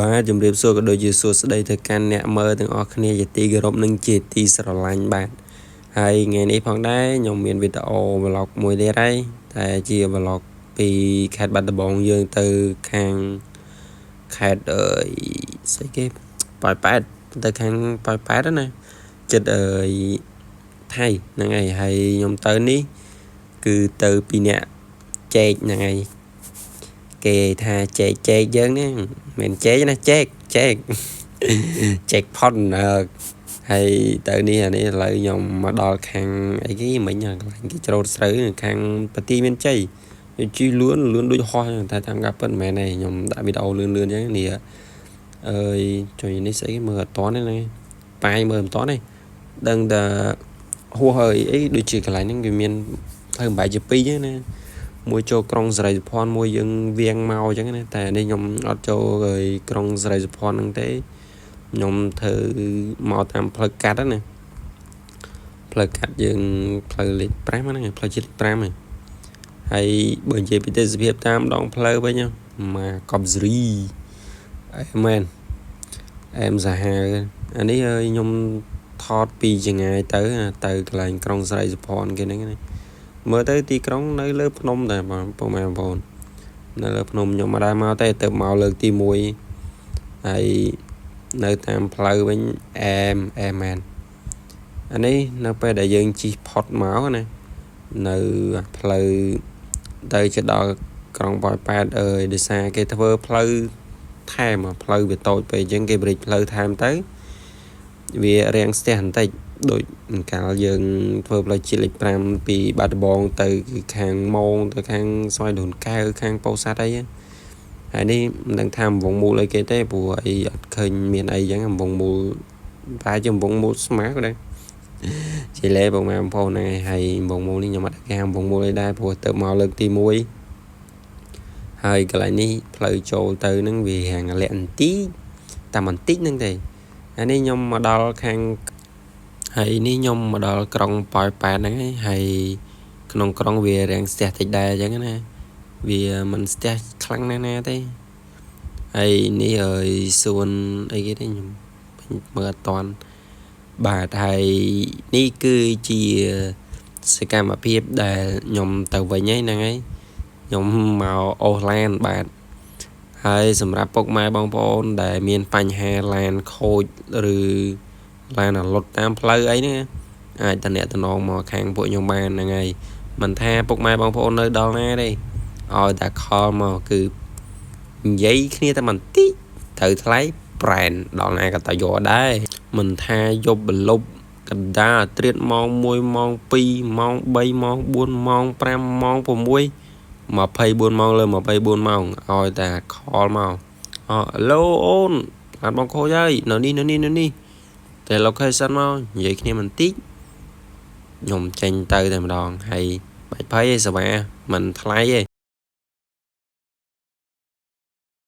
បាទជំរាបសួរក៏ដូចជាសួស្តីទៅកាន់អ្នកមើលទាំងអស់គ្នាជាទីគោរពនិងជាទីស្រឡាញ់បាទហើយថ្ងៃនេះផងដែរខ្ញុំមានវីដេអូ vlog មួយទៀតហើយតែជា vlog ពីខេត្តបាត់ដំបងយើងទៅខាងខេត្តស្អីគេប៉ោយប៉ែតទៅខាងប៉ោយប៉ែតណាចិត្តថៃហ្នឹងហើយខ្ញុំទៅនេះគឺទៅពីអ្នកចែកហ្នឹងហើយគេថាចែកយើងហ្នឹងមិនចែកណាចែកចែកផុនហើយទៅនេះអានេះឥឡូវខ្ញុំមកដល់ខាងអីគេមិញកន្លែងគេច្រូតស្រូវខាងប្រទីមានជ័យជីលឿនដូចហោះតែតាមការពិតមិនមែនទេខ្ញុំដាក់វីដេអូលឿនអញ្ចឹងនេះជួយនេះស្អីមើលអត់តនេះប៉ាយមើលមិនតទេដឹងតែហួសអីដូចជាកន្លែងហ្នឹងវាមានផ្លូវបែកជាពីរណាមួយចូលក្រុងសេរីសុផាន់មួយយើងវៀងមកអញ្ចឹងណាតែនេះខ្ញុំអត់ចូលក្រុងសេរីសុផាន់ហ្នឹងទេខ្ញុំធ្វើមកតាមផ្លូវកាត់ណាផ្លូវកាត់យើងផ្លូវលេខ5ហ្នឹងផ្លូវជាតិលេខ5ហ្នឹងហើយបើនិយាយពីទេសភាពតាមដងផ្លូវវិញមកកប់សេរីអេមែនអែមសាហាវអានេះខ្ញុំថតពីចង្ងាយទៅកន្លែងក្រុងសេរីសុផាន់គេហ្នឹងណាមើលទៅទីក្រុងនៅលើភ្នំតែបងប្អូននៅលើភ្នំខ្ញុំមិនដែរមកទេទៅមកលើកទី1ហើយនៅតាមផ្លូវវិញអែមមែនអានេះនៅពេលដែលយើងជិះផុតមកណានៅផ្លូវទៅជិតដល់ក្រុងប៉ោយប៉ែតដោយសារគេធ្វើផ្លូវថែមផ្លូវវាតូចពេកអញ្ចឹងគេបរិចផ្លូវថែមទៅវារាំងស្ទះបន្តិចដូចកាលយើងធ្វើផ្លូវជាតិលេខ5ពីបាត់ដំបងទៅខាងម៉ោងទៅខាងស្វាយដូនកែវខាងពោធិ៍សាត់អីហើយនេះមិនដឹងថាវងមូលអីគេទេព្រោះអីអត់ឃើញមានអីចឹងវងមូលប្រហែលជាវងមូលស្មាក៏ដែរជាលេបងប្អូនហ្នឹងហើยวងមូលនេះខ្ញុំអត់គេហៅវងមូលអីដែរព្រោះទៅមកលើកទី1ហើយកន្លែងនេះផ្លូវចូលទៅហ្នឹងវាហាងលាក់បន្តិចតែបន្តិចហ្នឹងទេអានេះខ្ញុំមកដល់ខាងហើយនេះខ្ញុំមកដល់ក្រុងប៉ោយប៉ែតហ្នឹងហើយក្នុងក្រុងវារាំងស្ទះតិចដែរអញ្ចឹងណាវាមិនស្ទះខ្លាំងណាស់ទេហើយនេះសួនអីគេទេខ្ញុំមើលអត់តាន់បាទហើយនេះគឺជាសកម្មភាពដែលខ្ញុំទៅវិញហ្នឹងហើយខ្ញុំមកអូសឡានបាទហើយសម្រាប់ពុកម៉ែបងប្អូនដែលមានបញ្ហាឡានខូចឬឡានលុតតាមផ្លូវអីហ្នឹងអាចតំណែងមកខាងពួកខ្ញុំបានហ្នឹងហើយមិនថាពុកម៉ែបងប្អូននៅដល់ណាទេឲ្យតែខលមកគឺនិយាយគ្នាតែបន្តិចត្រូវថ្លៃប្រែនដល់ណាក៏តយកដែរមិនថាយប់បលប់កណ្ដាលត្រៀតម៉ោង1ម៉ោង2ម៉ោង3ម៉ោង4ម៉ោង5ម៉ោង6 24ម៉ោងលើ24ម៉ោងឲ្យតែខលមកឡូអូនអានបងខូចហើយនៅនេះតែ location មកនិយាយគ្នាបន្តិចខ្ញុំចេញទៅតែម្ដងហើយបាច់ភ័យឯសេវាមិនថ្លៃទេ